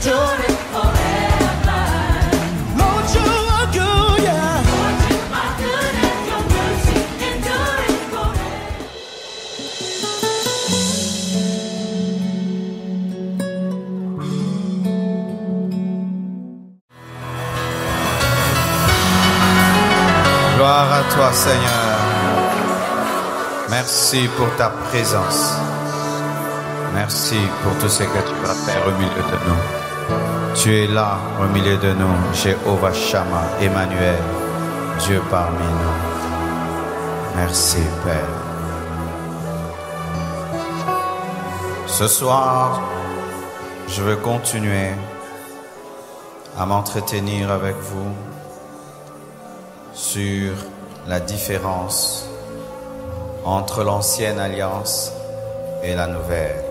endure it forever. Lord, you are good, yeah. Lord, you are good and your mercy endure it forever. Gloire à toi, Seigneur. Merci pour ta présence. Merci pour tout ce que tu vas faire au milieu de nous. Tu es là au milieu de nous, Jéhovah Shammah, Emmanuel, Dieu parmi nous. Merci, Père. Ce soir, je veux continuer à m'entretenir avec vous sur la différence entre l'ancienne alliance et la nouvelle.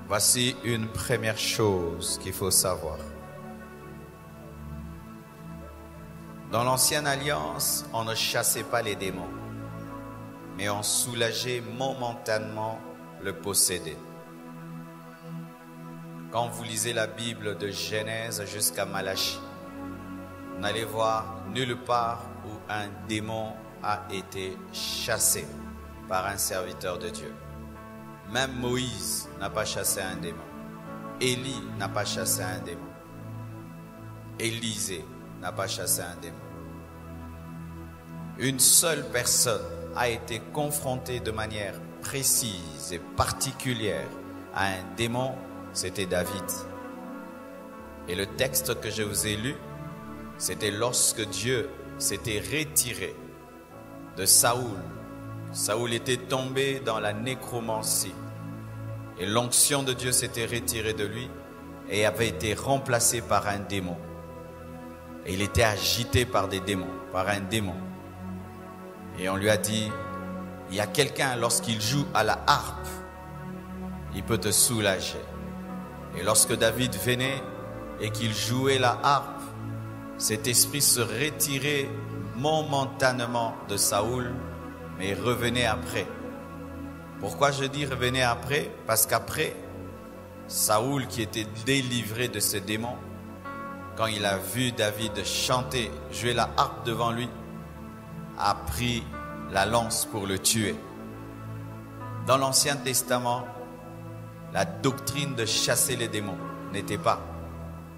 Voici une première chose qu'il faut savoir. Dans l'ancienne alliance, on ne chassait pas les démons, mais on soulageait momentanément le possédé. Quand vous lisez la Bible de Genèse jusqu'à Malachie, vous n'allez voir nulle part où un démon a été chassé par un serviteur de Dieu. Même Moïse n'a pas chassé un démon. Élie n'a pas chassé un démon. Élisée n'a pas chassé un démon. Une seule personne a été confrontée de manière précise et particulière à un démon, c'était David. Et le texte que je vous ai lu, c'était lorsque Dieu s'était retiré de Saoul. Saoul était tombé dans la nécromancie. Et l'onction de Dieu s'était retirée de lui et avait été remplacée par un démon. Et il était agité par des démons, par un démon. Et on lui a dit, il y a quelqu'un, lorsqu'il joue à la harpe, il peut te soulager. Et lorsque David venait et qu'il jouait la harpe, cet esprit se retirait momentanément de Saoul, mais revenait après. Pourquoi je dis revenait après? Parce qu'après, Saoul, qui était délivré de ce démon, quand il a vu David chanter, jouer la harpe devant lui, a pris la lance pour le tuer. Dans l'Ancien Testament, la doctrine de chasser les démons n'était pas.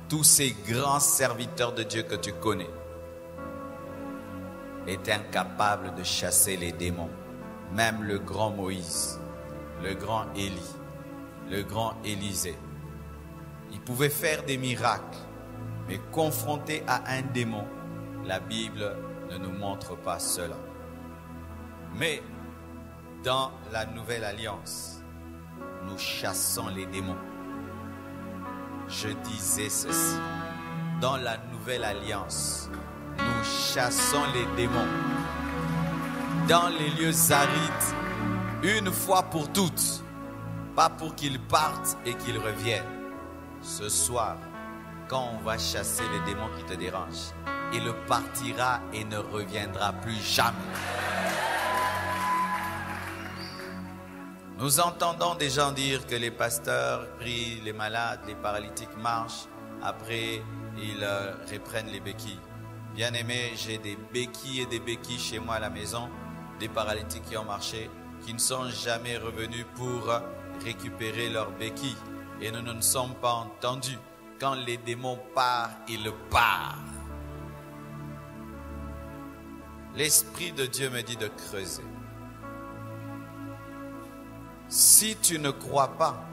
Tous ces grands serviteurs de Dieu que tu connais étaient incapables de chasser les démons. Même le grand Moïse, le grand Élie, le grand Élisée. Ils pouvaient faire des miracles, mais confrontés à un démon, la Bible ne nous montre pas cela. Mais dans la nouvelle alliance, nous chassons les démons. Je disais ceci. Dans la nouvelle alliance, nous chassons les démons. Dans les lieux arides, une fois pour toutes, pas pour qu'ils partent et qu'ils reviennent. Ce soir, quand on va chasser les démons qui te dérangent, il partira et ne reviendra plus jamais. Nous entendons des gens dire que les pasteurs prient les malades, les paralytiques marchent, après ils reprennent les béquilles. Bien aimé, j'ai des béquilles et des béquilles chez moi à la maison, des paralytiques qui ont marché, qui ne sont jamais revenus pour récupérer leurs béquilles. Et nous ne nous sommes pas entendus. Quand les démons partent, ils partent. L'Esprit de Dieu me dit de creuser. Si tu ne crois pas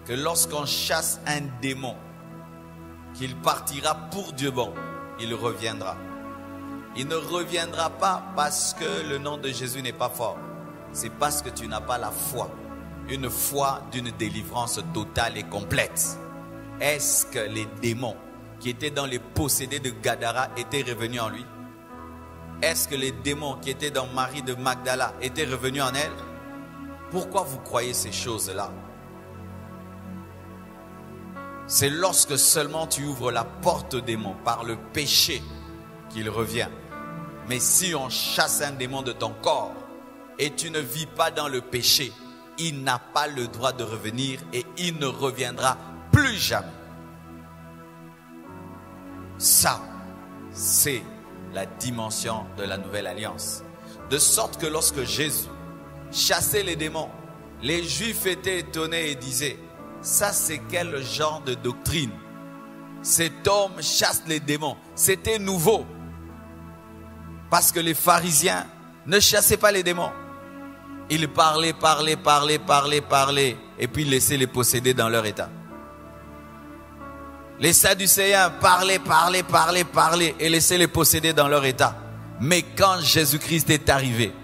que lorsqu'on chasse un démon, qu'il partira pour Dieu bon, il reviendra. Il ne reviendra pas parce que le nom de Jésus n'est pas fort. C'est parce que tu n'as pas la foi. Une foi d'une délivrance totale et complète. Est-ce que les démons qui étaient dans les possédés de Gadara étaient revenus en lui? Est-ce que les démons qui étaient dans Marie de Magdala étaient revenus en elle? Pourquoi vous croyez ces choses-là? C'est lorsque seulement tu ouvres la porte aux démons par le péché qu'il revient. Mais si on chasse un démon de ton corps et tu ne vis pas dans le péché, il n'a pas le droit de revenir et il ne reviendra plus jamais. Ça, c'est la dimension de la nouvelle alliance. De sorte que lorsque Jésus chassait les démons, les Juifs étaient étonnés et disaient, ça c'est quel genre de doctrine? Cet homme chasse les démons. C'était nouveau. Parce que les pharisiens ne chassaient pas les démons. Ils parlaient, et puis laissaient les posséder dans leur état. Les Sadducéens parlaient, et laissaient les posséder dans leur état. Mais quand Jésus-Christ est arrivé,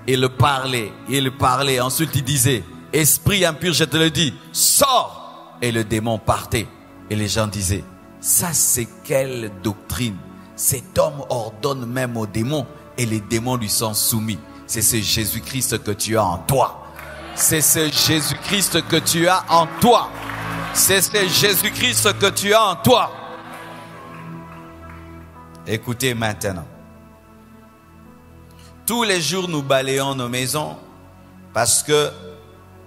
il parlait, ensuite il disait, esprit impur, je te le dis, sors! Et le démon partait. Et les gens disaient, ça c'est quelle doctrine? Cet homme ordonne même aux démons et les démons lui sont soumis. C'est ce Jésus-Christ que tu as en toi. C'est ce Jésus-Christ que tu as en toi. C'est ce Jésus-Christ que tu as en toi. Écoutez maintenant. Tous les jours nous balayons nos maisons parce que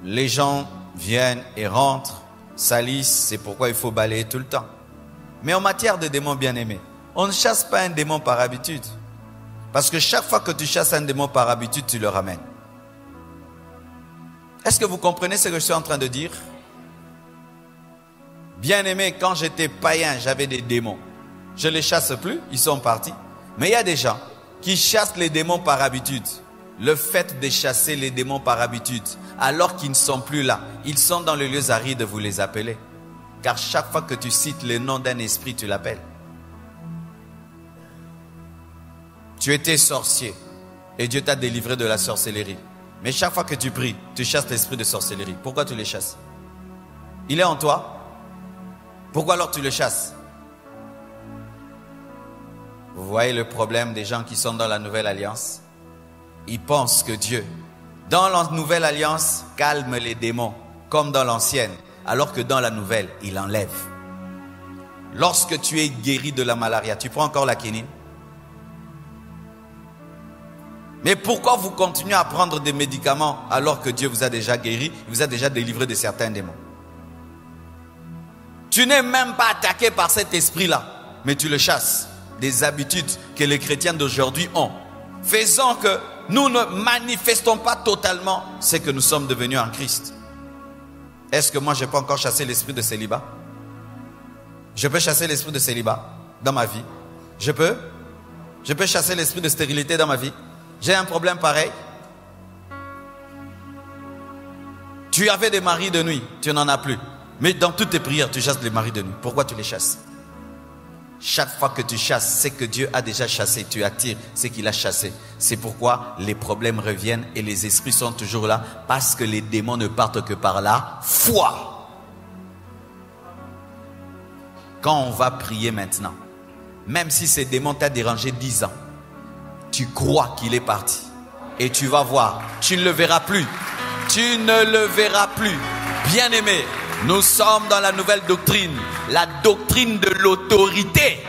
les gens viennent et rentrent, salissent. C'est pourquoi il faut balayer tout le temps. Mais en matière de démons bien-aimés, on ne chasse pas un démon par habitude. Parce que chaque fois que tu chasses un démon par habitude, tu le ramènes. Est-ce que vous comprenez ce que je suis en train de dire? Bien-aimé, quand j'étais païen, j'avais des démons. Je ne les chasse plus, ils sont partis. Mais il y a des gens qui chassent les démons par habitude. Le fait de chasser les démons par habitude, alors qu'ils ne sont plus là, ils sont dans les lieux arides, vous les appelez. Car chaque fois que tu cites le nom d'un esprit, tu l'appelles. Tu étais sorcier et Dieu t'a délivré de la sorcellerie. Mais chaque fois que tu pries, tu chasses l'esprit de sorcellerie. Pourquoi tu les chasses? Il est en toi. Pourquoi alors tu le chasses? Vous voyez le problème des gens qui sont dans la nouvelle alliance? Ils pensent que Dieu, dans la nouvelle alliance, calme les démons, comme dans l'ancienne, alors que dans la nouvelle, il enlève. Lorsque tu es guéri de la malaria, tu prends encore la quinine? Mais pourquoi vous continuez à prendre des médicaments alors que Dieu vous a déjà guéri, vous a déjà délivré de certains démons? Tu n'es même pas attaqué par cet esprit-là, mais tu le chasses. Des habitudes que les chrétiens d'aujourd'hui ont, faisant que nous ne manifestons pas totalement ce que nous sommes devenus en Christ. Est-ce que moi je peux encore chasser l'esprit de célibat? Je peux chasser l'esprit de célibat dans ma vie? Je peux chasser l'esprit de stérilité dans ma vie? J'ai un problème pareil. Tu avais des maris de nuit, tu n'en as plus. Mais dans toutes tes prières, tu chasses les maris de nuit. Pourquoi tu les chasses? Chaque fois que tu chasses ce que Dieu a déjà chassé, tu attires ce qu'il a chassé. C'est pourquoi les problèmes reviennent et les esprits sont toujours là, parce que les démons ne partent que par la foi. Quand on va prier maintenant, même si ces démons t'ont dérangé 10 ans, tu crois qu'il est parti et tu vas voir, tu ne le verras plus. Tu ne le verras plus. Bien-aimé, nous sommes dans la nouvelle doctrine, la doctrine de l'autorité.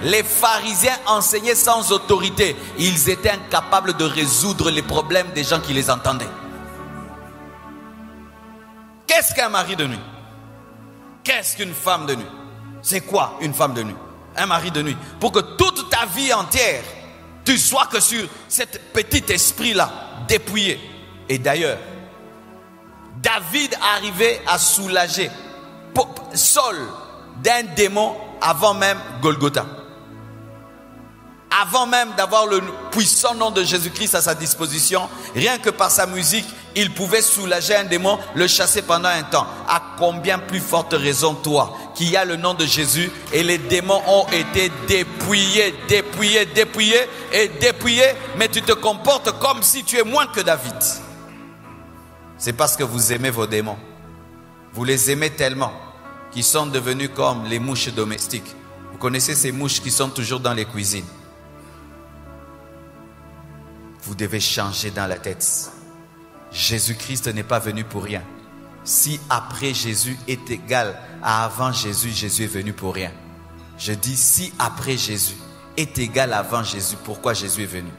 Les pharisiens enseignaient sans autorité. Ils étaient incapables de résoudre les problèmes des gens qui les entendaient. Qu'est-ce qu'un mari de nuit? Qu'est-ce qu'une femme de nuit? C'est quoi une femme de nuit? Un mari de nuit. Pour que toute ta vie entière, tu sois que sur cet petit esprit-là, dépouillé. Et d'ailleurs, David arrivait à soulager Saul d'un démon avant même Golgotha. Avant même d'avoir le puissant nom de Jésus-Christ à sa disposition, rien que par sa musique, il pouvait soulager un démon, le chasser pendant un temps. À combien plus forte raison toi, qui as le nom de Jésus, et les démons ont été dépouillés, mais tu te comportes comme si tu es moins que David. C'est parce que vous aimez vos démons. Vous les aimez tellement qu'ils sont devenus comme les mouches domestiques. Vous connaissez ces mouches qui sont toujours dans les cuisines. Vous devez changer dans la tête. Jésus-Christ n'est pas venu pour rien. Si après Jésus est égal à avant Jésus, Jésus est venu pour rien. Je dis si après Jésus est égal avant Jésus. Pourquoi Jésus est venu?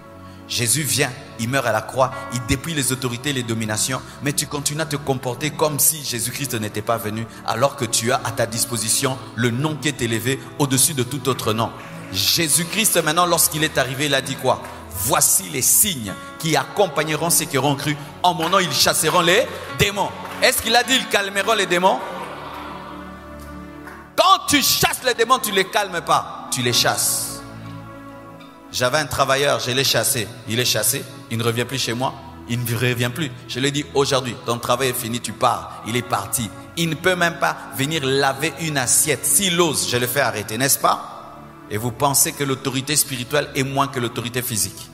Jésus vient, il meurt à la croix, il dépouille les autorités et les dominations, mais tu continues à te comporter comme si Jésus-Christ n'était pas venu, alors que tu as à ta disposition le nom qui est élevé au-dessus de tout autre nom. Jésus-Christ, maintenant, lorsqu'il est arrivé, il a dit quoi? Voici les signes qui accompagneront ceux qui auront cru. En mon nom, ils chasseront les démons. Est-ce qu'il a dit ils calmeront les démons? Quand tu chasses les démons, tu ne les calmes pas, tu les chasses. J'avais un travailleur, je l'ai chassé. Il est chassé, il ne revient plus chez moi. Il ne revient plus. Je lui ai dit, aujourd'hui, ton travail est fini, tu pars. Il est parti. Il ne peut même pas venir laver une assiette. S'il ose, je le fais arrêter, n'est-ce pas? Et vous pensez que l'autorité spirituelle est moins que l'autorité physique?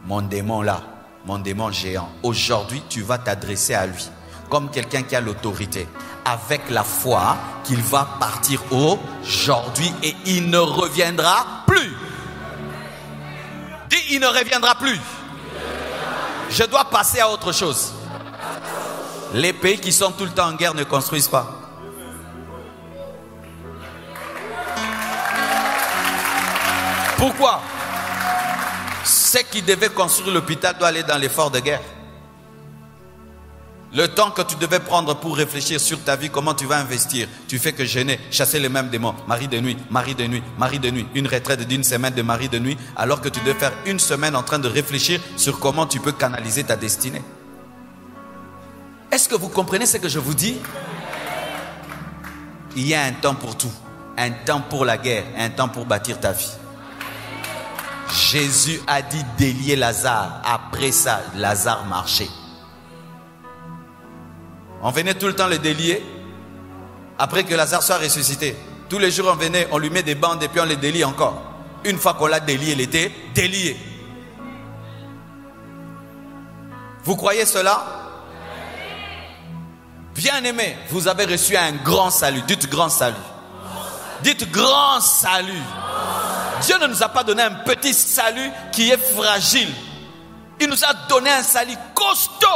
Mon démon là, mon démon géant, aujourd'hui, tu vas t'adresser à lui comme quelqu'un qui a l'autorité, avec la foi qu'il va partir aujourd'hui et il ne reviendra plus. Dis, il ne reviendra plus. Je dois passer à autre chose. Les pays qui sont tout le temps en guerre ne construisent pas. Pourquoi? Ceux qui devaient construire l'hôpital doivent aller dans l'effort de guerre. Le temps que tu devais prendre pour réfléchir sur ta vie, comment tu vas investir, tu fais que jeûner, chasser les mêmes démons, mari de nuit, mari de nuit, mari de nuit, une retraite d'une semaine de mari de nuit, alors que tu devais faire une semaine en train de réfléchir sur comment tu peux canaliser ta destinée. Est-ce que vous comprenez ce que je vous dis? Il y a un temps pour tout, un temps pour la guerre, un temps pour bâtir ta vie. Jésus a dit délier Lazare. Après ça, Lazare marchait. On venait tout le temps le délier. Après que Lazare soit ressuscité, tous les jours on venait, on lui met des bandes et puis on le délie encore. Une fois qu'on l'a délié, il était délié. Vous croyez cela? Bien-aimés, vous avez reçu un grand salut. Dites grand salut. Dites grand salut. Dieu ne nous a pas donné un petit salut qui est fragile. Il nous a donné un salut costaud,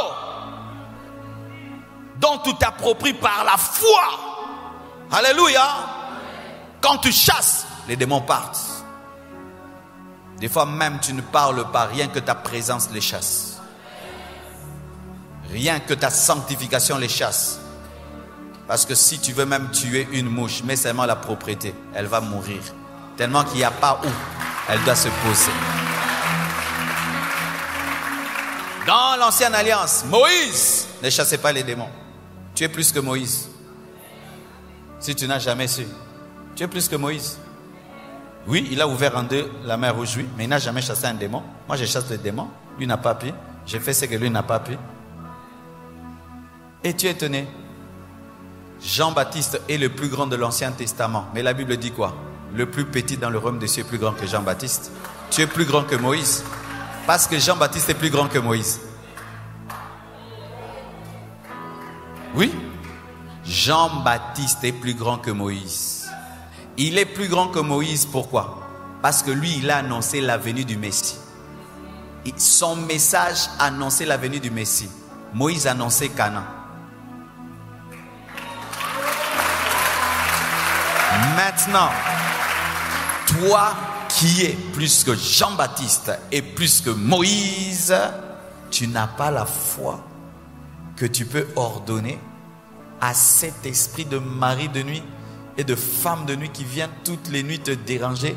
dont tu t'appropries par la foi. Alléluia. Quand tu chasses, les démons partent. Des fois même tu ne parles pas, rien que ta présence les chasse. Rien que ta sanctification les chasse. Parce que si tu veux même tuer une mouche, mets seulement la propriété, elle va mourir. Tellement qu'il n'y a pas où elle doit se poser. Dans l'ancienne alliance, Moïse ne chassait pas les démons. Tu es plus que Moïse. Si tu n'as jamais su, tu es plus que Moïse. Oui, il a ouvert en deux la mer rouge, oui, mais il n'a jamais chassé un démon. Moi, je chasse les démons. Lui n'a pas pu. J'ai fait ce que lui n'a pas pu. Et tu es étonné. Jean-Baptiste est le plus grand de l'Ancien Testament. Mais la Bible dit quoi? Le plus petit dans le royaume des cieux est plus grand que Jean-Baptiste. Tu es plus grand que Moïse. Parce que Jean-Baptiste est plus grand que Moïse. Oui, Jean-Baptiste est plus grand que Moïse. Il est plus grand que Moïse, pourquoi? Parce que lui, il a annoncé la venue du Messie. Son message annonçait la venue du Messie. Moïse annonçait Canaan. Maintenant, toi qui es plus que Jean-Baptiste et plus que Moïse, tu n'as pas la foi que tu peux ordonner à cet esprit de mari de nuit et de femme de nuit qui vient toutes les nuits te déranger,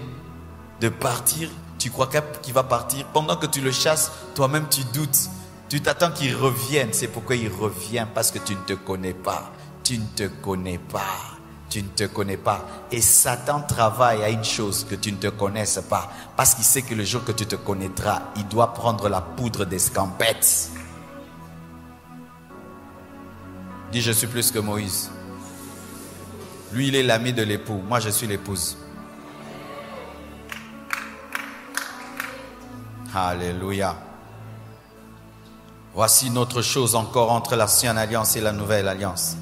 de partir. Tu crois qu'il va partir. Pendant que tu le chasses, toi-même tu doutes. Tu t'attends qu'il revienne. C'est pourquoi il revient, parce que tu ne te connais pas. Tu ne te connais pas. Tu ne te connais pas. Et Satan travaille à une chose, que tu ne te connaisses pas. Parce qu'il sait que le jour que tu te connaîtras, il doit prendre la poudre d'escampette. Dis, je suis plus que Moïse. Lui, il est l'ami de l'époux. Moi, je suis l'épouse. Alléluia. Voici une autre chose encore entre l'ancienne alliance et la nouvelle alliance.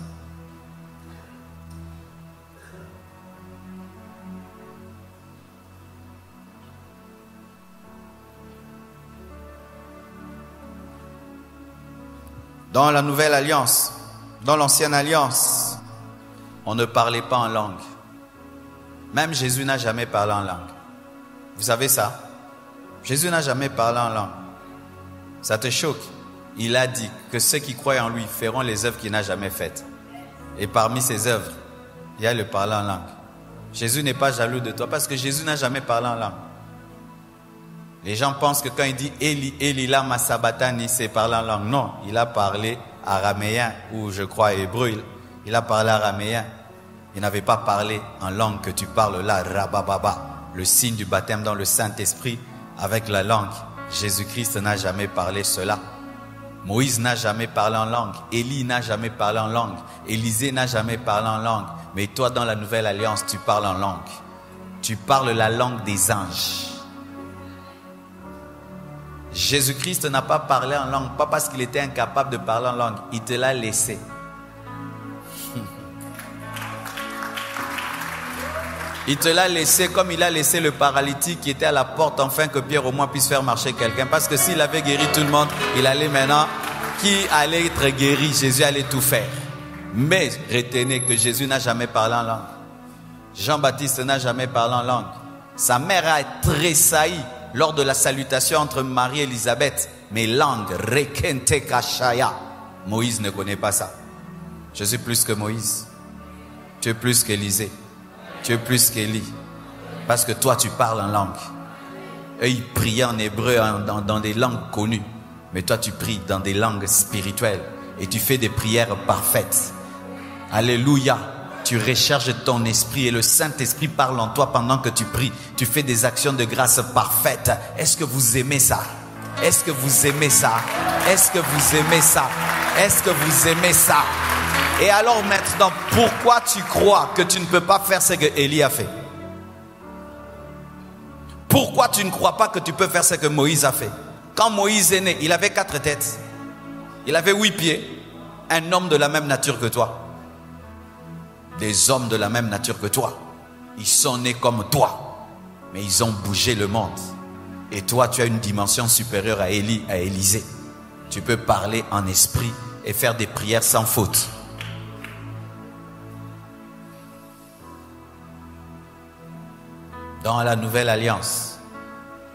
Dans la nouvelle alliance, dans l'ancienne alliance, on ne parlait pas en langue. Même Jésus n'a jamais parlé en langue. Vous savez ça? Jésus n'a jamais parlé en langue. Ça te choque? Il a dit que ceux qui croient en lui feront les œuvres qu'il n'a jamais faites. Et parmi ces œuvres, il y a le parler en langue. Jésus n'est pas jaloux de toi parce que Jésus n'a jamais parlé en langue. Les gens pensent que quand il dit Eli, Eli, lama sabachthani, c'est parler en langue. Non, il a parlé araméen ou je crois hébreu. Il a parlé araméen. Il n'avait pas parlé en langue que tu parles là, rabababa. Le signe du baptême dans le Saint-Esprit avec la langue. Jésus-Christ n'a jamais parlé cela. Moïse n'a jamais parlé en langue. Élie n'a jamais parlé en langue. Élisée n'a jamais parlé en langue. Mais toi, dans la nouvelle alliance, tu parles en langue. Tu parles la langue des anges. Jésus-Christ n'a pas parlé en langue, pas parce qu'il était incapable de parler en langue. Il te l'a laissé. Il te l'a laissé comme il a laissé le paralytique qui était à la porte, afin que Pierre au moins puisse faire marcher quelqu'un. Parce que s'il avait guéri tout le monde, il allait maintenant, qui allait être guéri, Jésus allait tout faire. Mais retenez que Jésus n'a jamais parlé en langue. Jean-Baptiste n'a jamais parlé en langue. Sa mère a tressailli lors de la salutation entre Marie et Élisabeth. Mais langue, rekente kashaya. Moïse ne connaît pas ça. Je suis plus que Moïse. Tu es plus qu'Élisée. Tu es plus qu'Élie. Parce que toi, tu parles en langue. Eux, ils priaient en hébreu, dans des langues connues. Mais toi, tu pries dans des langues spirituelles. Et tu fais des prières parfaites. Alléluia. Tu recherches ton esprit et le Saint-Esprit parle en toi pendant que tu pries. Tu fais des actions de grâce parfaites. Est-ce que vous aimez ça? Est-ce que vous aimez ça? Est-ce que vous aimez ça? Est-ce que vous aimez ça? Et alors maintenant, pourquoi tu crois que tu ne peux pas faire ce que Élie a fait? Pourquoi tu ne crois pas que tu peux faire ce que Moïse a fait? Quand Moïse est né, il avait 4 têtes. Il avait 8 pieds. Un homme de la même nature que toi. Des hommes de la même nature que toi. Ils sont nés comme toi. Mais ils ont bougé le monde. Et toi, tu as une dimension supérieure à Élie, à Élisée. Tu peux parler en esprit et faire des prières sans faute. Dans la nouvelle alliance,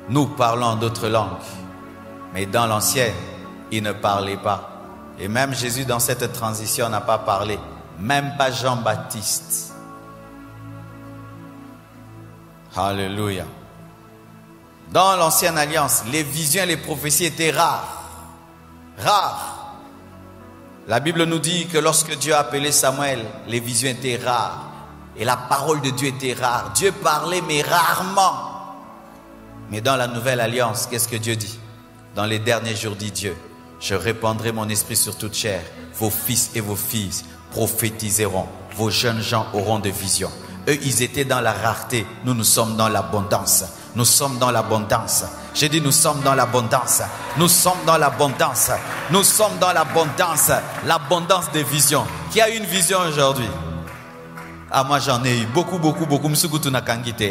nous parlons en d'autres langues. Mais dans l'ancienne, ils ne parlaient pas. Et même Jésus, dans cette transition, n'a pas parlé. Même pas Jean-Baptiste. Alléluia. Dans l'ancienne alliance, les visions et les prophéties étaient rares. Rares. La Bible nous dit que lorsque Dieu a appelé Samuel, les visions étaient rares. Et la parole de Dieu était rare. Dieu parlait, mais rarement. Mais dans la nouvelle alliance, qu'est-ce que Dieu dit? Dans les derniers jours, dit Dieu, je répandrai mon esprit sur toute chair. Vos fils et vos filles prophétiseront. Vos jeunes gens auront des visions. Eux, ils étaient dans la rareté. Nous, nous sommes dans l'abondance. Nous sommes dans l'abondance. J'ai dit, nous sommes dans l'abondance. Nous sommes dans l'abondance. Nous sommes dans l'abondance. L'abondance des visions. Qui a une vision aujourd'hui? Ah, moi j'en ai eu beaucoup.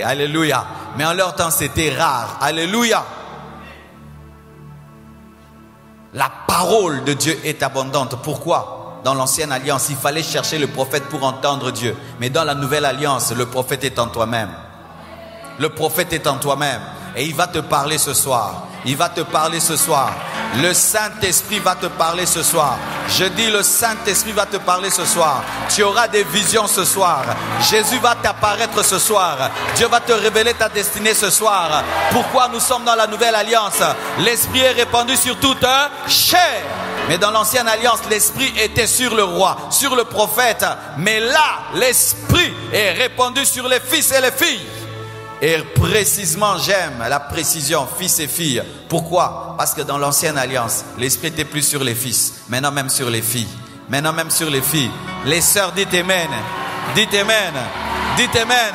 Alléluia. Mais en leur temps c'était rare. Alléluia. La parole de Dieu est abondante. Pourquoi? Dans l'ancienne alliance, il fallait chercher le prophète pour entendre Dieu. Mais dans la nouvelle alliance, le prophète est en toi-même. Le prophète est en toi-même. Et il va te parler ce soir. Il va te parler ce soir. Le Saint-Esprit va te parler ce soir. Je dis, le Saint-Esprit va te parler ce soir. Tu auras des visions ce soir. Jésus va t'apparaître ce soir. Dieu va te révéler ta destinée ce soir. Pourquoi nous sommes dans la nouvelle alliance? L'Esprit est répandu sur toute chair. Mais dans l'ancienne alliance, l'Esprit était sur le roi, sur le prophète. Mais là, l'Esprit est répandu sur les fils et les filles. Et précisément, j'aime la précision, fils et filles. Pourquoi? Parce que dans l'ancienne alliance, l'Esprit était plus sur les fils. Maintenant même sur les filles. Maintenant même sur les filles. Les sœurs, dites Amen. Dites Amen. Dites Amen.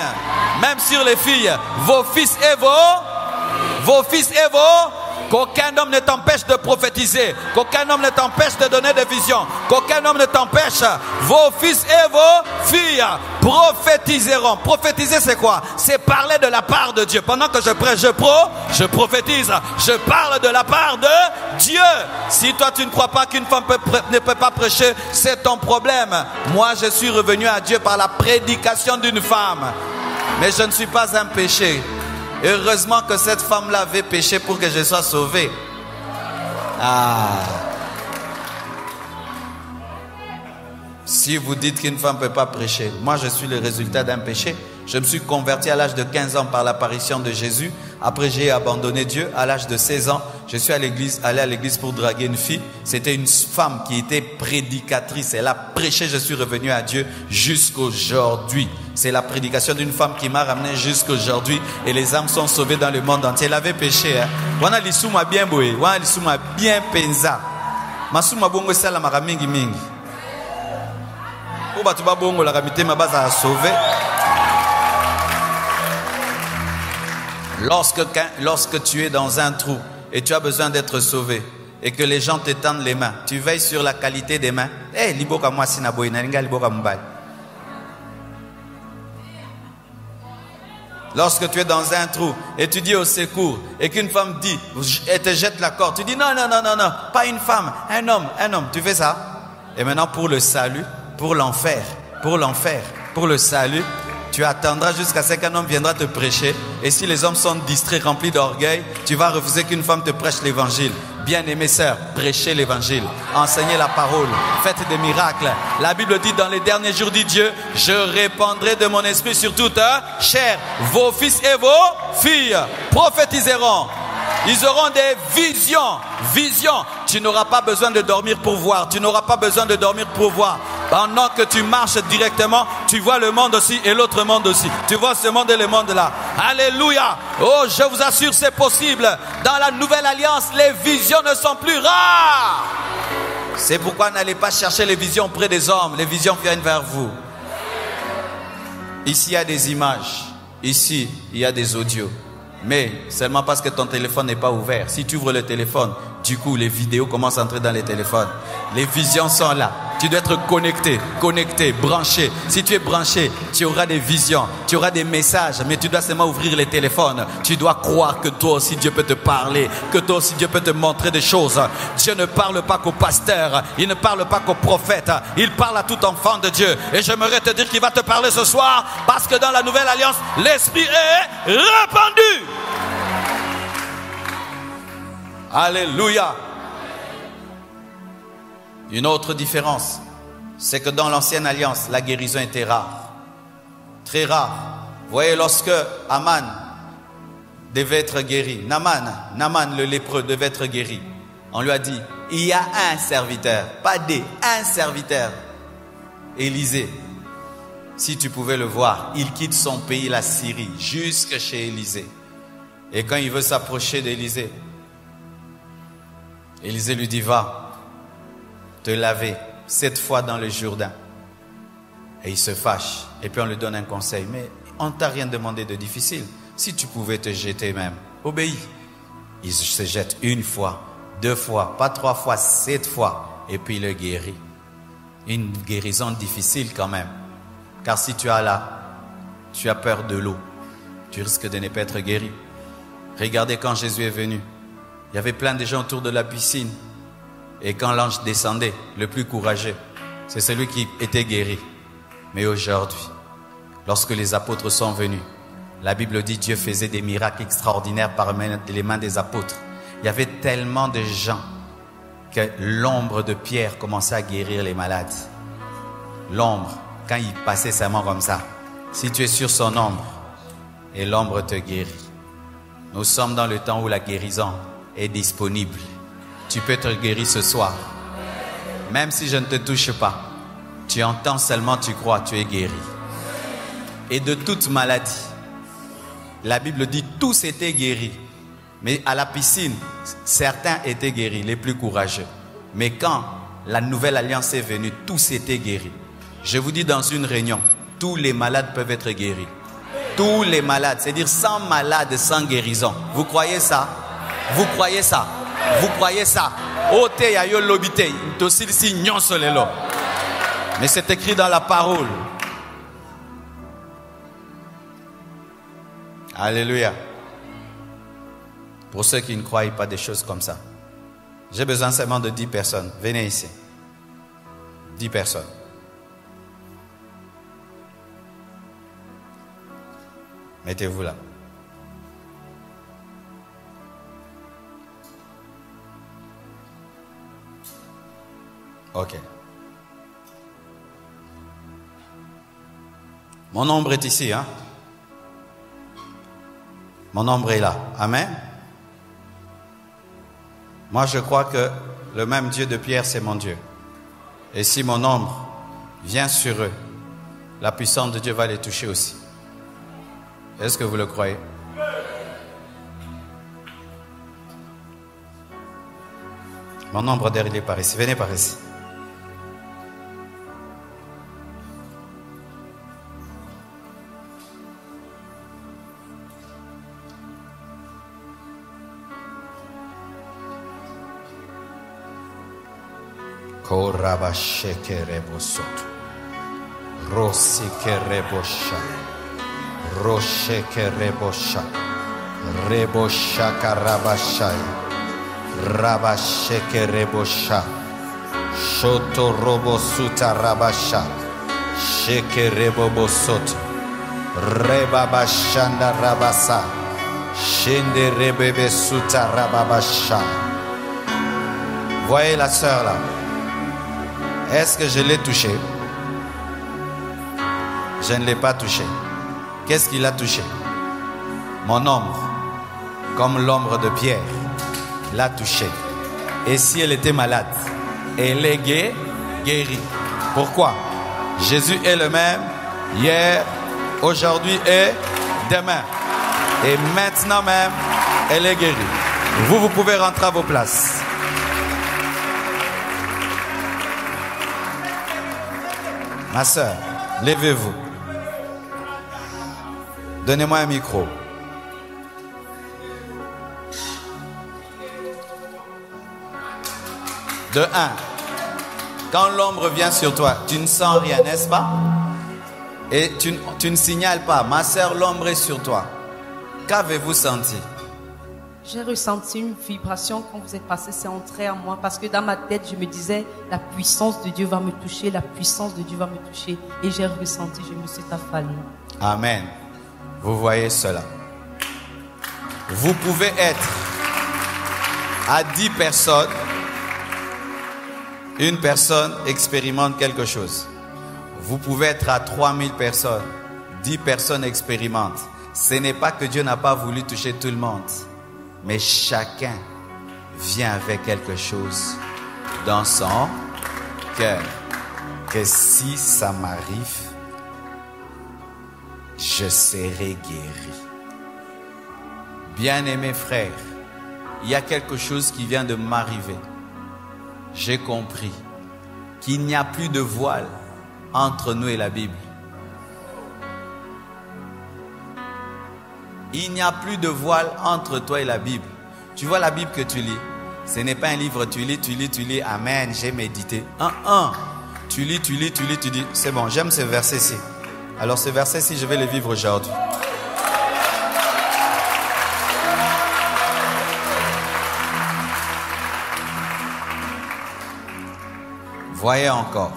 Même sur les filles. Vos fils et vos fils et vos... Qu'aucun homme ne t'empêche de prophétiser. Qu'aucun homme ne t'empêche de donner des visions. Qu'aucun homme ne t'empêche. Vos fils et vos filles prophétiseront. Prophétiser, c'est quoi? C'est parler de la part de Dieu. Pendant que je prêche, je prophétise. Je parle de la part de Dieu. Si toi, tu ne crois pas qu'une femme ne peut pas prêcher, c'est ton problème. Moi, je suis revenu à Dieu par la prédication d'une femme. Mais je ne suis pas un péché. Heureusement que cette femme-là avait péché pour que je sois sauvé. Si vous dites qu'une femme ne peut pas prêcher, moi je suis le résultat d'un péché. Je me suis converti à l'âge de 15 ans par l'apparition de Jésus. Après j'ai abandonné Dieu. À l'âge de 16 ans, je suis allé à l'église pour draguer une fille. C'était une femme qui était prédicatrice. Elle a prêché, je suis revenu à Dieu jusqu'aujourd'hui. C'est la prédication d'une femme qui m'a ramené jusqu'aujourd'hui. Et les âmes sont sauvées dans le monde entier. Elle avait péché. Wana lisuma bien boé. Wana lisuma bien penza. Masuma bongo sala maramingi mingi. Lorsque tu es dans un trou et tu as besoin d'être sauvé et que les gens te tendent les mains, tu veilles sur la qualité des mains. Lorsque tu es dans un trou et tu dis au secours et qu'une femme dit et te jette la corde, tu dis non, pas une femme, un homme. Tu fais ça. Et maintenant pour le salut, pour l'enfer, pour le salut, tu attendras jusqu'à ce qu'un homme viendra te prêcher. Et si les hommes sont distraits, remplis d'orgueil, tu vas refuser qu'une femme te prêche l'évangile. Bien-aimés sœurs, prêchez l'évangile, enseignez la parole, faites des miracles. La Bible dit dans les derniers jours, dit Dieu, je répandrai de mon esprit sur toute chair. Vos fils et vos filles prophétiseront. Ils auront des visions. Tu n'auras pas besoin de dormir pour voir. Pendant que tu marches directement, tu vois le monde aussi et l'autre monde aussi. Tu vois ce monde et le monde là. Alléluia. Oh, je vous assure, c'est possible. Dans la nouvelle alliance, les visions ne sont plus rares. C'est pourquoi n'allez pas chercher les visions auprès des hommes. Les visions viennent vers vous. Ici, il y a des images. Ici, il y a des audios. Mais seulement parce que ton téléphone n'est pas ouvert. Si tu ouvres le téléphone, du coup les vidéos commencent à entrer dans les téléphones. Les visions sont là. Tu dois être connecté, branché. Si tu es branché, tu auras des visions, tu auras des messages. Mais tu dois seulement ouvrir les téléphones. Tu dois croire que toi aussi Dieu peut te parler, que toi aussi Dieu peut te montrer des choses. Dieu ne parle pas qu'aux pasteurs, il ne parle pas qu'aux prophètes. Il parle à tout enfant de Dieu. Et j'aimerais te dire qu'il va te parler ce soir, parce que dans la nouvelle alliance, l'Esprit est répandu. Alléluia. Une autre différence, c'est que dans l'ancienne alliance, la guérison était rare. Très rare. Vous voyez, lorsque Aman devait être guéri, Naaman le lépreux devait être guéri, on lui a dit, il y a un serviteur, pas des, un serviteur, Élisée. Si tu pouvais le voir, il quitte son pays, la Syrie, jusque chez Élisée. Et quand il veut s'approcher d'Élisée, Élisée lui dit, va te laver 7 fois dans le Jourdain. Et il se fâche. Et puis on lui donne un conseil. Mais on ne t'a rien demandé de difficile. Si tu pouvais te jeter même, obéis. Il se jette 1 fois, 2 fois, pas 3 fois, 7 fois. Et puis il le guérit. Une guérison difficile quand même. Car si tu as peur de l'eau, tu risques de ne pas être guéri. Regardez quand Jésus est venu. Il y avait plein de gens autour de la piscine. Et quand l'ange descendait, le plus courageux, c'est celui qui était guéri. Mais aujourd'hui, lorsque les apôtres sont venus, la Bible dit Dieu faisait des miracles extraordinaires par les mains des apôtres. Il y avait tellement de gens que l'ombre de Pierre commençait à guérir les malades. L'ombre, quand il passait sa main comme ça, si tu es sur son ombre, et l'ombre te guérit. Nous sommes dans le temps où la guérison est disponible. Tu peux être guéri ce soir. Même si je ne te touche pas, tu entends seulement, tu crois, tu es guéri. Et de toute maladie, la Bible dit tous étaient guéris. Mais à la piscine, certains étaient guéris, les plus courageux. Mais quand la nouvelle alliance est venue, tous étaient guéris. Je vous dis dans une réunion, tous les malades peuvent être guéris. Tous les malades, c'est-à-dire sans malade, sans guérison. Vous croyez ça? Vous croyez ça? Vous croyez ça? Mais c'est écrit dans la parole. Alléluia. Pour ceux qui ne croient pas des choses comme ça, j'ai besoin seulement de 10 personnes. Venez ici. 10 personnes. Mettez-vous là. Ok. Mon ombre est ici, hein? Mon ombre est là. Amen. Moi, je crois que le même Dieu de Pierre, c'est mon Dieu. Et si mon ombre vient sur eux, la puissance de Dieu va les toucher aussi. Est-ce que vous le croyez? Mon ombre derrière, il est par ici. Venez par ici. Koraba shekere bosoto. Rosikere bosha. Roshekere bosha. Rebosha karabashai. Rabashekere bosha. Shoto robosuta rabasha. Shekere bobosoto. Rebabashanda rabasa. Shende rebebe suta rababasha. Voyez la sœur là. Est-ce que je l'ai touché? Je ne l'ai pas touché. Qu'est-ce qu'il a touché? Mon ombre, comme l'ombre de Pierre, l'a touché. Et si elle était malade, elle est guérie. Pourquoi? Jésus est le même hier, aujourd'hui et demain. Et maintenant même, elle est guérie. Vous pouvez rentrer à vos places. Ma soeur, levez-vous. Donnez-moi un micro. De 1, quand l'ombre vient sur toi, tu ne sens rien, n'est-ce pas? Et tu ne signales pas. Ma soeur, l'ombre est sur toi. Qu'avez-vous senti? J'ai ressenti une vibration quand vous êtes passé, c'est entré en moi parce que dans ma tête, je me disais, la puissance de Dieu va me toucher, la puissance de Dieu va me toucher. Et j'ai ressenti, je me suis affalée. Amen. Vous voyez cela. Vous pouvez être à 10 personnes. Une personne expérimente quelque chose. Vous pouvez être à 3000 personnes. 10 personnes expérimentent. Ce n'est pas que Dieu n'a pas voulu toucher tout le monde. Mais chacun vient avec quelque chose dans son cœur. Que si ça m'arrive, je serai guéri. Bien-aimés frères, il y a quelque chose qui vient de m'arriver. J'ai compris qu'il n'y a plus de voile entre nous et la Bible. Il n'y a plus de voile entre toi et la Bible. Tu vois la Bible que tu lis, ce n'est pas un livre, tu lis, amen, j'ai médité. Tu lis, tu dis, c'est bon, j'aime ce verset-ci. Alors ce verset-ci, je vais le vivre aujourd'hui. Voyez encore,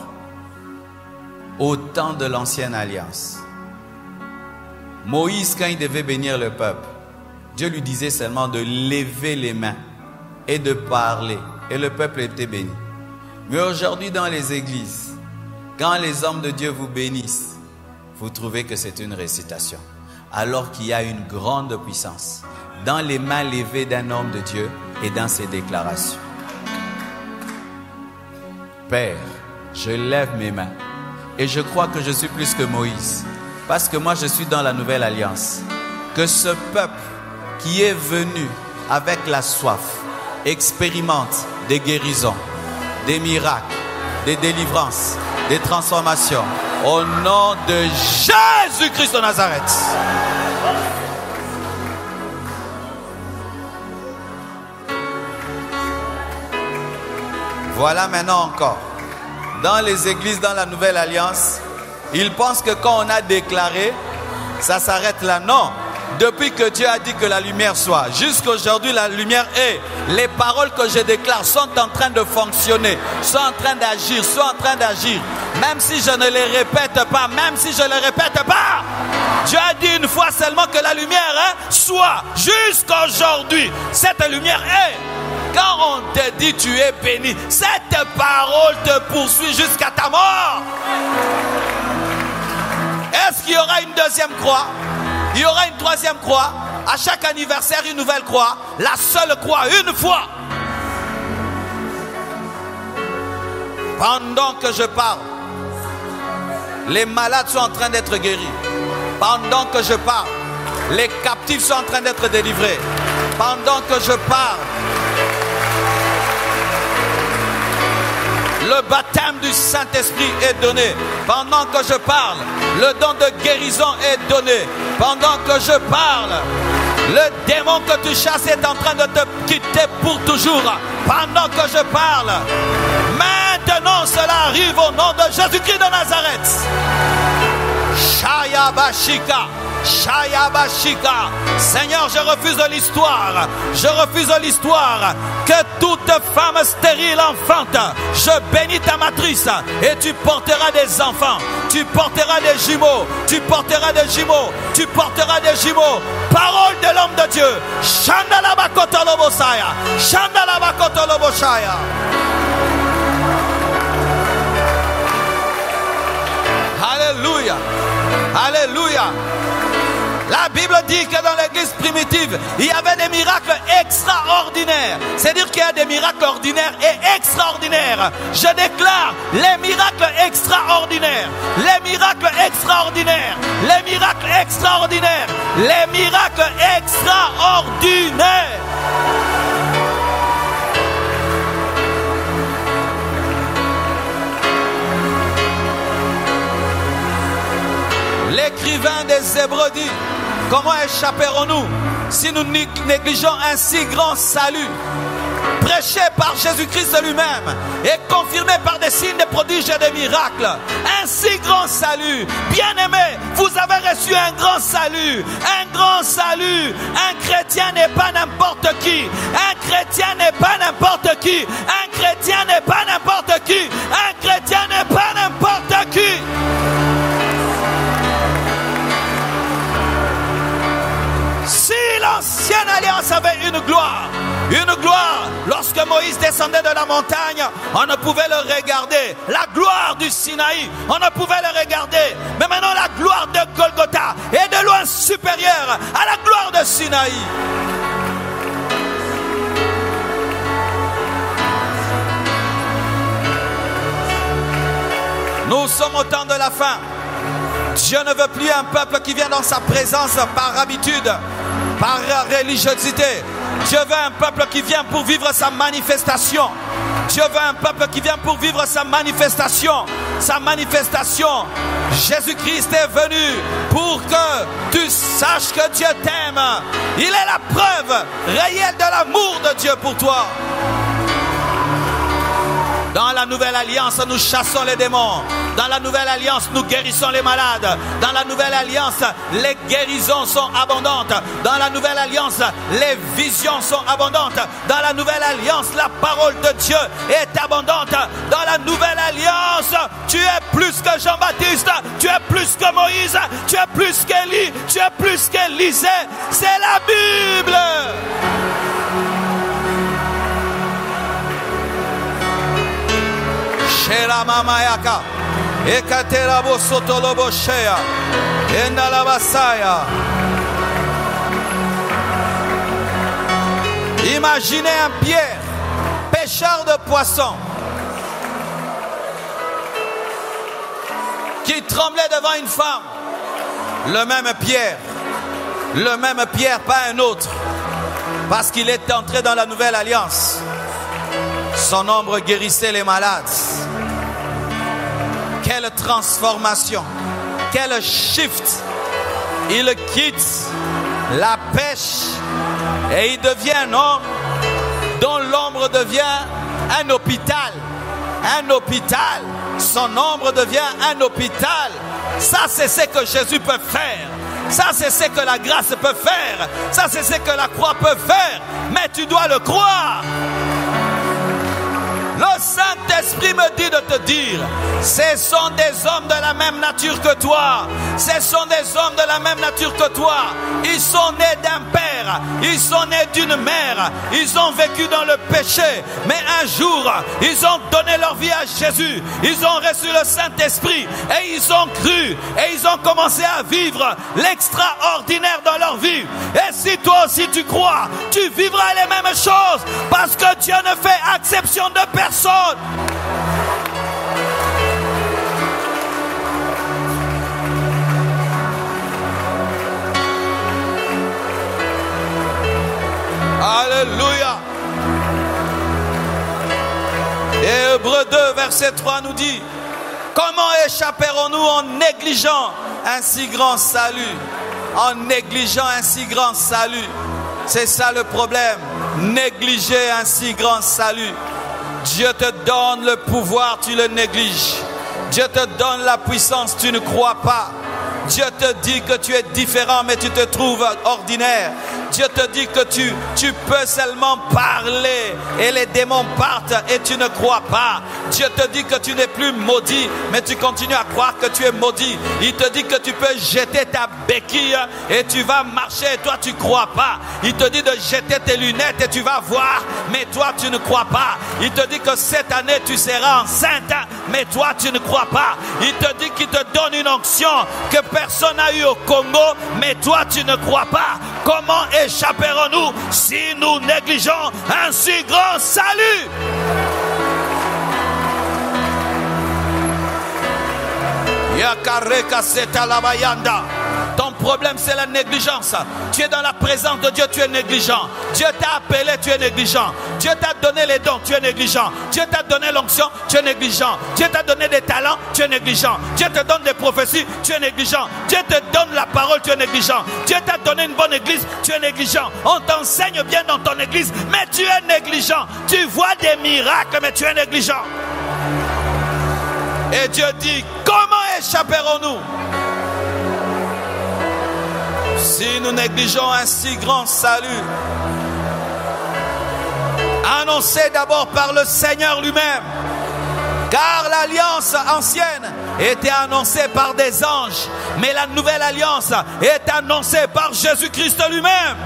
au temps de l'ancienne alliance, Moïse, quand il devait bénir le peuple, Dieu lui disait seulement de lever les mains et de parler. Et le peuple était béni. Mais aujourd'hui, dans les églises, quand les hommes de Dieu vous bénissent, vous trouvez que c'est une récitation. Alors qu'il y a une grande puissance dans les mains levées d'un homme de Dieu et dans ses déclarations. Père, je lève mes mains et je crois que je suis plus que Moïse. Parce que moi, je suis dans la nouvelle alliance. Que ce peuple qui est venu avec la soif expérimente des guérisons, des miracles, des délivrances, des transformations. Au nom de Jésus-Christ de Nazareth. Voilà maintenant encore. Dans les églises, dans la nouvelle alliance, ils pensent que quand on a déclaré, ça s'arrête là. Non. Depuis que Dieu a dit que la lumière soit, jusqu'à aujourd'hui la lumière est. Les paroles que je déclare sont en train de fonctionner, sont en train d'agir, sont en train d'agir. Même si je ne les répète pas, même si je ne les répète pas. Dieu a dit une fois seulement que la lumière soit. Jusqu'à aujourd'hui, cette lumière est. Quand on te dit tu es béni, cette parole te poursuit jusqu'à ta mort. Est-ce qu'il y aura une deuxième croix? Il y aura une troisième croix. À chaque anniversaire, une nouvelle croix. La seule croix, une fois. Pendant que je parle, les malades sont en train d'être guéris. Pendant que je parle, les captifs sont en train d'être délivrés. Pendant que je parle, le baptême du Saint-Esprit est donné. Pendant que je parle, le don de guérison est donné. Pendant que je parle, le démon que tu chasses est en train de te quitter pour toujours. Pendant que je parle, maintenant cela arrive au nom de Jésus-Christ de Nazareth. Shaya Bashika. Shaya Bashika. Seigneur, je refuse l'histoire. Je refuse l'histoire que toute femme stérile enfante. Je bénis ta matrice et tu porteras des enfants. Tu porteras des jumeaux. Tu porteras des jumeaux. Tu porteras des jumeaux. Parole de l'homme de Dieu. Shandala Bakotolobosaya. Shandala Bakotolobosaya. Alléluia. Alléluia. La Bible dit que dans l'église primitive, il y avait des miracles extraordinaires. C'est-à-dire qu'il y a des miracles ordinaires et extraordinaires. Je déclare les miracles extraordinaires. Les miracles extraordinaires. Les miracles extraordinaires. Les miracles extraordinaires. L'écrivain des Hébreux dit: comment échapperons-nous si nous négligeons un si grand salut, prêché par Jésus-Christ lui-même et confirmé par des signes, des prodiges et des miracles? Un si grand salut. Bien-aimé, vous avez reçu un grand salut. Un grand salut. Un chrétien n'est pas n'importe qui. Un chrétien n'est pas n'importe qui. Un chrétien n'est pas n'importe qui. Un chrétien n'est pas n'importe qui. Si l'ancienne alliance avait une gloire, lorsque Moïse descendait de la montagne, on ne pouvait le regarder. La gloire du Sinaï, on ne pouvait le regarder. Mais maintenant la gloire de Golgotha est de loin supérieure à la gloire de Sinaï. Nous sommes au temps de la fin. Dieu ne veut plus un peuple qui vient dans sa présence par habitude, par religiosité. Dieu veut un peuple qui vient pour vivre sa manifestation. Dieu veut un peuple qui vient pour vivre sa manifestation. Sa manifestation. Jésus-Christ est venu pour que tu saches que Dieu t'aime. Il est la preuve réelle de l'amour de Dieu pour toi. Dans la nouvelle alliance, nous chassons les démons. Dans la nouvelle alliance, nous guérissons les malades. Dans la nouvelle alliance, les guérisons sont abondantes. Dans la nouvelle alliance, les visions sont abondantes. Dans la nouvelle alliance, la parole de Dieu est abondante. Dans la nouvelle alliance, tu es plus que Jean-Baptiste. Tu es plus que Moïse. Tu es plus qu'Élie. Tu es plus qu'Élisée. C'est la Bible. Shera mamayaka, ekatera bosotolobo shea, endalabasaya. Imaginez un Pierre, pêcheur de poissons, qui tremblait devant une femme. Le même Pierre, pas un autre, parce qu'il est entré dans la nouvelle alliance. Son ombre guérissait les malades. Quelle transformation, quel shift. Il quitte la pêche et il devient un homme dont l'ombre devient un hôpital. Un hôpital. Son ombre devient un hôpital. Ça, c'est ce que Jésus peut faire. Ça, c'est ce que la grâce peut faire. Ça, c'est ce que la croix peut faire. Mais tu dois le croire. Le Saint-Esprit me dit de te dire, ce sont des hommes de la même nature que toi. Ce sont des hommes de la même nature que toi. Ils sont nés d'un père. Ils sont nés d'une mère. Ils ont vécu dans le péché. Mais un jour, ils ont donné leur vie à Jésus. Ils ont reçu le Saint-Esprit. Et ils ont cru. Et ils ont commencé à vivre l'extraordinaire dans leur vie. Et si toi aussi tu crois, tu vivras les mêmes choses. Parce que Dieu ne fait exception de personne. Alléluia. Et Hébreux 2 verset 3 nous dit, comment échapperons-nous en négligeant un si grand salut? En négligeant un si grand salut. C'est ça le problème. Négliger un si grand salut. Dieu te donne le pouvoir, tu le négliges. Dieu te donne la puissance, tu ne crois pas. Dieu te dit que tu es différent, mais tu te trouves ordinaire. Dieu te dit que tu peux seulement parler et les démons partent et tu ne crois pas. Dieu te dit que tu n'es plus maudit, mais tu continues à croire que tu es maudit. Il te dit que tu peux jeter ta béquille et tu vas marcher et toi tu ne crois pas. Il te dit de jeter tes lunettes et tu vas voir, mais toi tu ne crois pas. Il te dit que cette année tu seras enceinte, mais toi tu ne crois pas. Il te dit qu'il te donne une onction que personne n'a eu au Congo, mais toi tu ne crois pas. Comment échapperons-nous si nous négligeons un si grand salut? Yakareka setalabayanda. Ton problème c'est la négligence. Tu es dans la présence de Dieu, tu es négligent. Dieu t'a appelé, tu es négligent. Dieu t'a donné les dons, tu es négligent. Dieu t'a donné l'onction, tu es négligent. Dieu t'a donné des talents, tu es négligent. Dieu te donne des prophéties, tu es négligent. Dieu te donne la parole, tu es négligent. Dieu t'a donné une bonne église, tu es négligent. On t'enseigne bien dans ton église, mais tu es négligent. Tu vois des miracles, mais tu es négligent. Et Dieu dit, comment échapperons-nous si nous négligeons un si grand salut? Annoncé d'abord par le Seigneur lui-même. Car l'alliance ancienne était annoncée par des anges, mais la nouvelle alliance est annoncée par Jésus-Christ lui-même.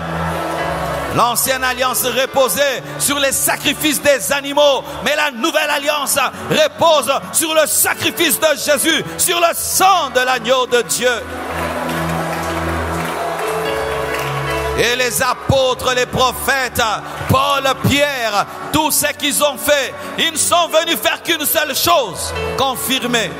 L'ancienne alliance reposait sur les sacrifices des animaux, mais la nouvelle alliance repose sur le sacrifice de Jésus, sur le sang de l'agneau de Dieu. Et les apôtres, les prophètes, Paul, Pierre, tout ce qu'ils ont fait, ils ne sont venus faire qu'une seule chose, confirmer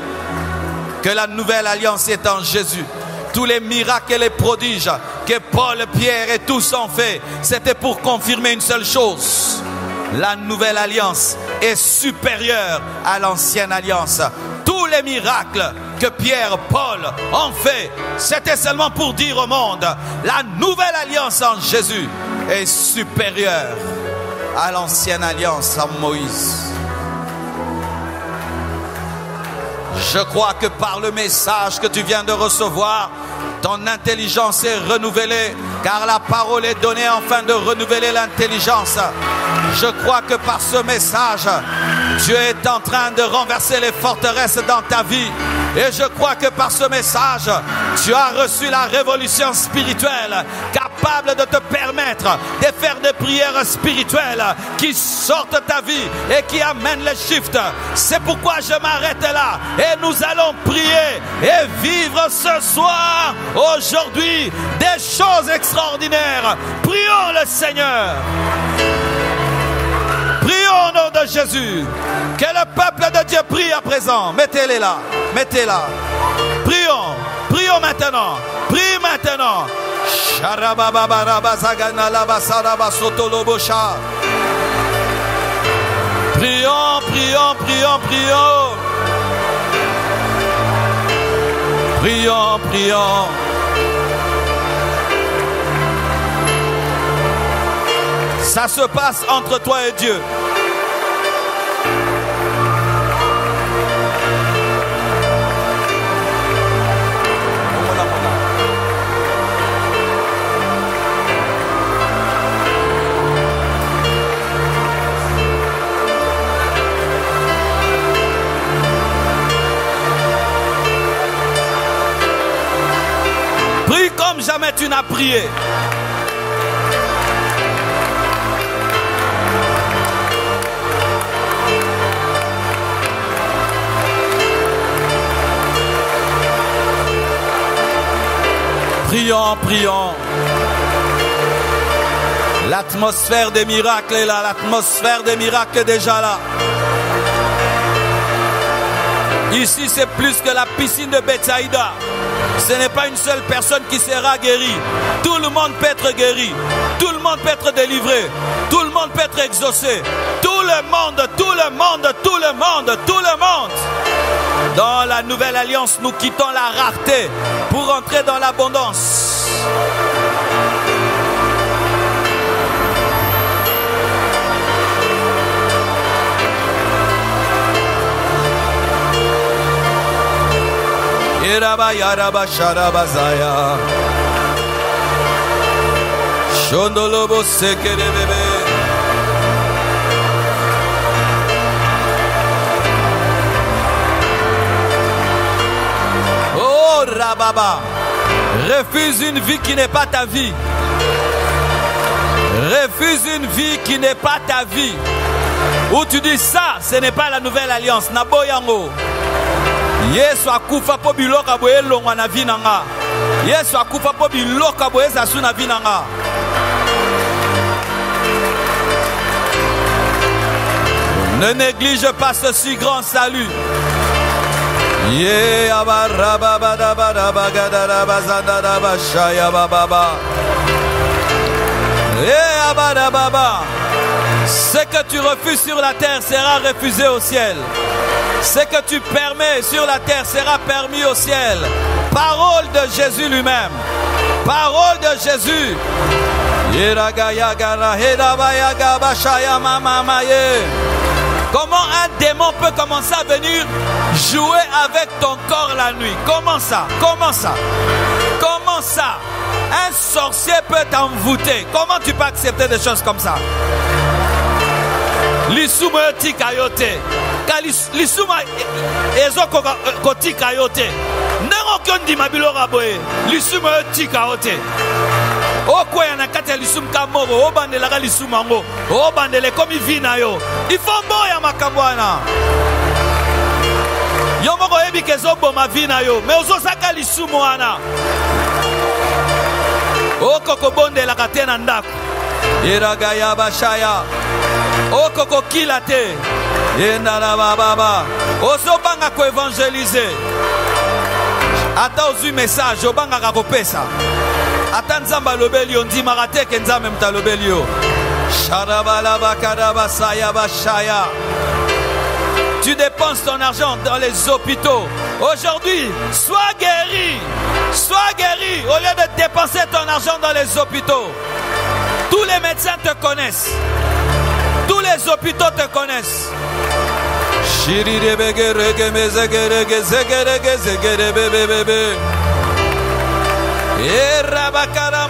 que la nouvelle alliance est en Jésus. Tous les miracles et les prodiges que Paul, Pierre et tous ont fait, c'était pour confirmer une seule chose. La nouvelle alliance est supérieure à l'ancienne alliance. Tous les miracles que Pierre, Paul ont fait, c'était seulement pour dire au monde, la nouvelle alliance en Jésus est supérieure à l'ancienne alliance en Moïse. Je crois que par le message que tu viens de recevoir, ton intelligence est renouvelée, car la parole est donnée afin de renouveler l'intelligence. Je crois que par ce message, Dieu est en train de renverser les forteresses dans ta vie. Et je crois que par ce message, tu as reçu la révolution spirituelle, capable de te permettre de faire des prières spirituelles qui sortent ta vie et qui amènent les shifts. C'est pourquoi je m'arrête là et nous allons prier et vivre ce soir, aujourd'hui, des choses extraordinaires. Prions le Seigneur. Prions au nom de Jésus. Que le peuple de Dieu prie à présent. Mettez-les là. Mettez-la. Prions. Prions maintenant. Prie maintenant. Prions, prions, prions, prions. Prions, prions. Ça se passe entre toi et Dieu. a prié. Prions, prions. L'atmosphère des miracles est là. L'atmosphère des miracles est déjà là. Ici, c'est plus que la piscine de Bethsaïda. Ce n'est pas une seule personne qui sera guérie. Tout le monde peut être guéri. Tout le monde peut être délivré. Tout le monde peut être exaucé. Tout le monde, tout le monde, tout le monde, tout le monde. Dans la nouvelle alliance, nous quittons la rareté pour entrer dans l'abondance. Yaraba yaraba sharabazaya Shondolobo sekere bebe Oh Rababa, refuse une vie qui n'est pas ta vie. Refuse une vie qui n'est pas ta vie. Où tu dis ça, ce n'est pas la nouvelle alliance. Naboyango. Yesu akufa po biloka boye longwa na vie nanga. Yesu akufa po biloka boye zasu na vie nanga. Ne néglige pas ce si grand salut. Ye ce que tu refuses sur la terre sera refusé au ciel. Ce que tu permets sur la terre sera permis au ciel. Parole de Jésus lui-même. Parole de Jésus. Comment un démon peut commencer à venir jouer avec ton corps la nuit? Comment ça? Comment ça? Comment ça? Un sorcier peut t'envoûter. Comment tu peux accepter des choses comme ça? Lisuma tika yote. Lisuma ezoko kotika yote. Nengo kyondi mabilora boye. Lisuma tika yote. Okoya na kati ya lisum kamoro obandela ka lisuma ngo. Obandele komi vina yo. Ifombo ya makambwana. Yo moko yebi kezobo ma vina yo. Me ozosaka lisumu wana. Okoko bondela ka tena ndako. Iraga ya bashaya. Okoko kilate. Yendana baba. Osobanga ko évangéliser. Ata ozu message obanga ka kopesa. Ata nzamba lobeli on dit marate ke nzamba mta lobeli yo. Sharabala bakara basaya bashaya. Tu dépenses ton argent dans les hôpitaux. Aujourd'hui, sois guéri. Sois guéri au lieu de dépenser ton argent dans les hôpitaux. Tous les médecins te connaissent. Tous les hôpitaux te connaissent. Yarabakara